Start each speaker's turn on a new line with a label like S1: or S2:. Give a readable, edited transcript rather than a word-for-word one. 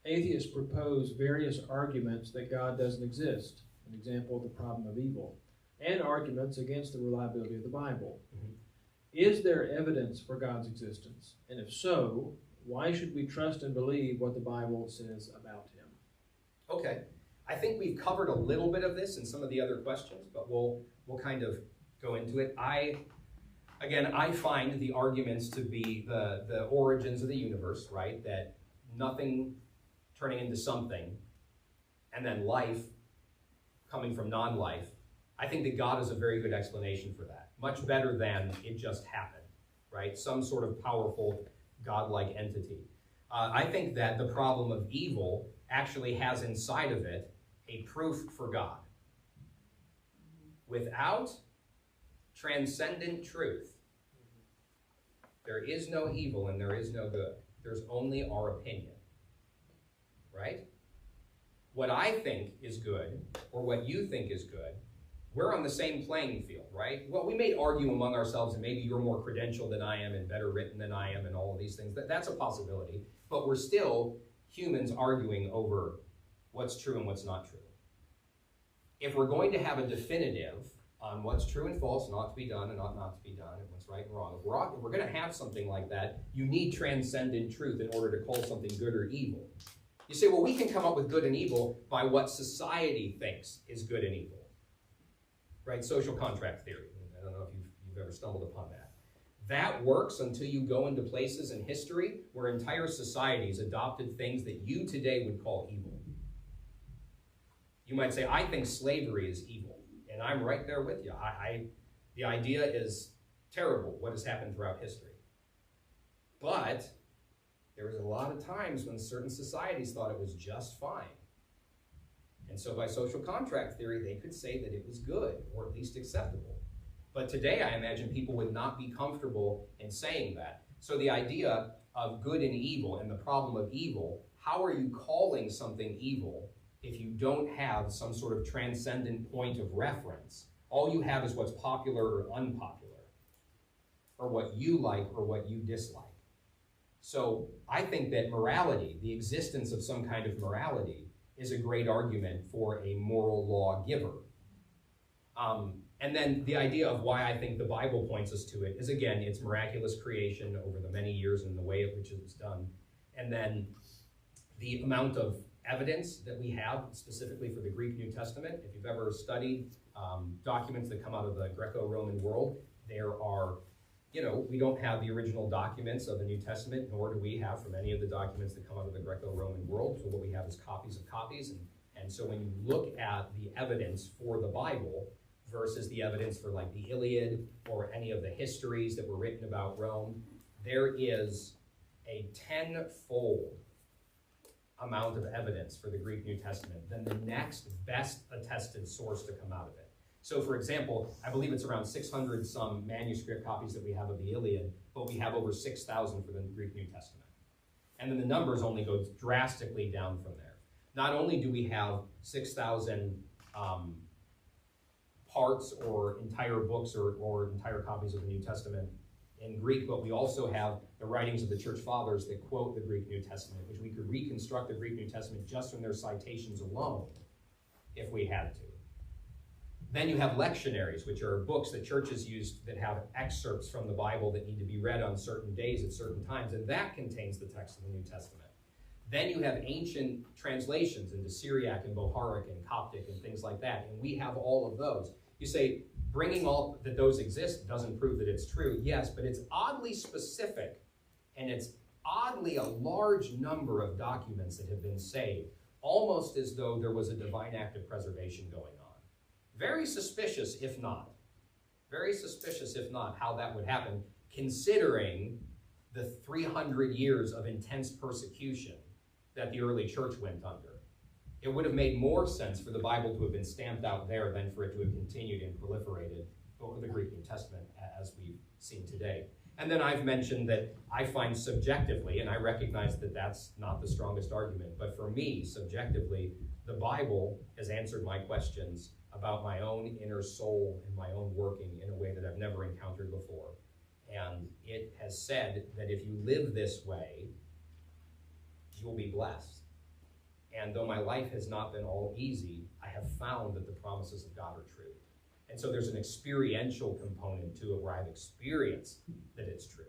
S1: Atheists propose various arguments that God doesn't exist, an example of the problem of evil, and arguments against the reliability of the Bible.
S2: Mm-hmm.
S1: Is there evidence for God's existence? And if so, why should we trust and believe what the Bible says about him?
S2: Okay. I think we've covered a little bit of this in some of the other questions, but we'll kind of go into it. I find the arguments to be the origins of the universe, right? That nothing turning into something, and then life coming from non-life. I think that God is a very good explanation for that. Much better than it just happened, right? Some sort of powerful godlike entity. I think that the problem of evil actually has inside of it a proof for God. Without transcendent truth, there is no evil and there is no good. There's only our opinion, right? What I think is good, or what you think is good, we're on the same playing field, right? Well, we may argue among ourselves, and maybe you're more credentialed than I am and better written than I am and all of these things. That's a possibility. But we're still humans arguing over what's true and what's not true. If we're going to have a definitive on what's true and false, not to be done and not to be done, and what's right and wrong, if we're going to have something like that, you need transcendent truth in order to call something good or evil. You say, well, we can come up with good and evil by what society thinks is good and evil. Right? Social contract theory. I don't know if you've ever stumbled upon that. That works until you go into places in history where entire societies adopted things that you today would call evil. You might say, I think slavery is evil. And I'm right there with you. The idea is terrible, what has happened throughout history. But there was a lot of times when certain societies thought it was just fine. And so by social contract theory, they could say that it was good, or at least acceptable. But today, I imagine people would not be comfortable in saying that. So the idea of good and evil and the problem of evil, how are you calling something evil if you don't have some sort of transcendent point of reference? All you have is what's popular or unpopular, or what you like or what you dislike. So I think that morality, the existence of some kind of morality, is a great argument for a moral law giver. And then the idea of why I think the Bible points us to it is, again, its miraculous creation over the many years and the way in which it was done. And then the amount of evidence that we have specifically for the Greek New Testament. If you've ever studied documents that come out of the Greco-Roman world, there are, we don't have the original documents of the New Testament, nor do we have from any of the documents that come out of the Greco-Roman world. So what we have is copies of copies. And so when you look at the evidence for the Bible versus the evidence for like the Iliad or any of the histories that were written about Rome, there is a tenfold amount of evidence for the Greek New Testament than the next best attested source to come out of it. So for example, I believe it's around 600 some manuscript copies that we have of the Iliad, but we have over 6,000 for the Greek New Testament. And then the numbers only go drastically down from there. Not only do we have 6,000 parts or entire books or entire copies of the New Testament in Greek, but we also have the writings of the church fathers that quote the Greek New Testament, which we could reconstruct the Greek New Testament just from their citations alone, if we had to. Then you have lectionaries, which are books that churches use that have excerpts from the Bible that need to be read on certain days at certain times, and that contains the text of the New Testament. Then you have ancient translations into Syriac and Boharic and Coptic and things like that, and we have all of those. You say, bringing all that those exist doesn't prove that it's true. Yes, but it's oddly specific, and it's oddly a large number of documents that have been saved, almost as though there was a divine act of preservation going on. Very suspicious, if not. Very suspicious, if not, how that would happen, considering the 300 years of intense persecution that the early church went under. It would have made more sense for the Bible to have been stamped out there than for it to have continued and proliferated over the Greek New Testament as we've seen today. And then I've mentioned that I find subjectively, and I recognize that that's not the strongest argument, but for me, subjectively, the Bible has answered my questions about my own inner soul and my own working in a way that I've never encountered before. And it has said that if you live this way, you'll be blessed. And though my life has not been all easy, I have found that the promises of God are true. And so there's an experiential component to it where I've experienced that it's true.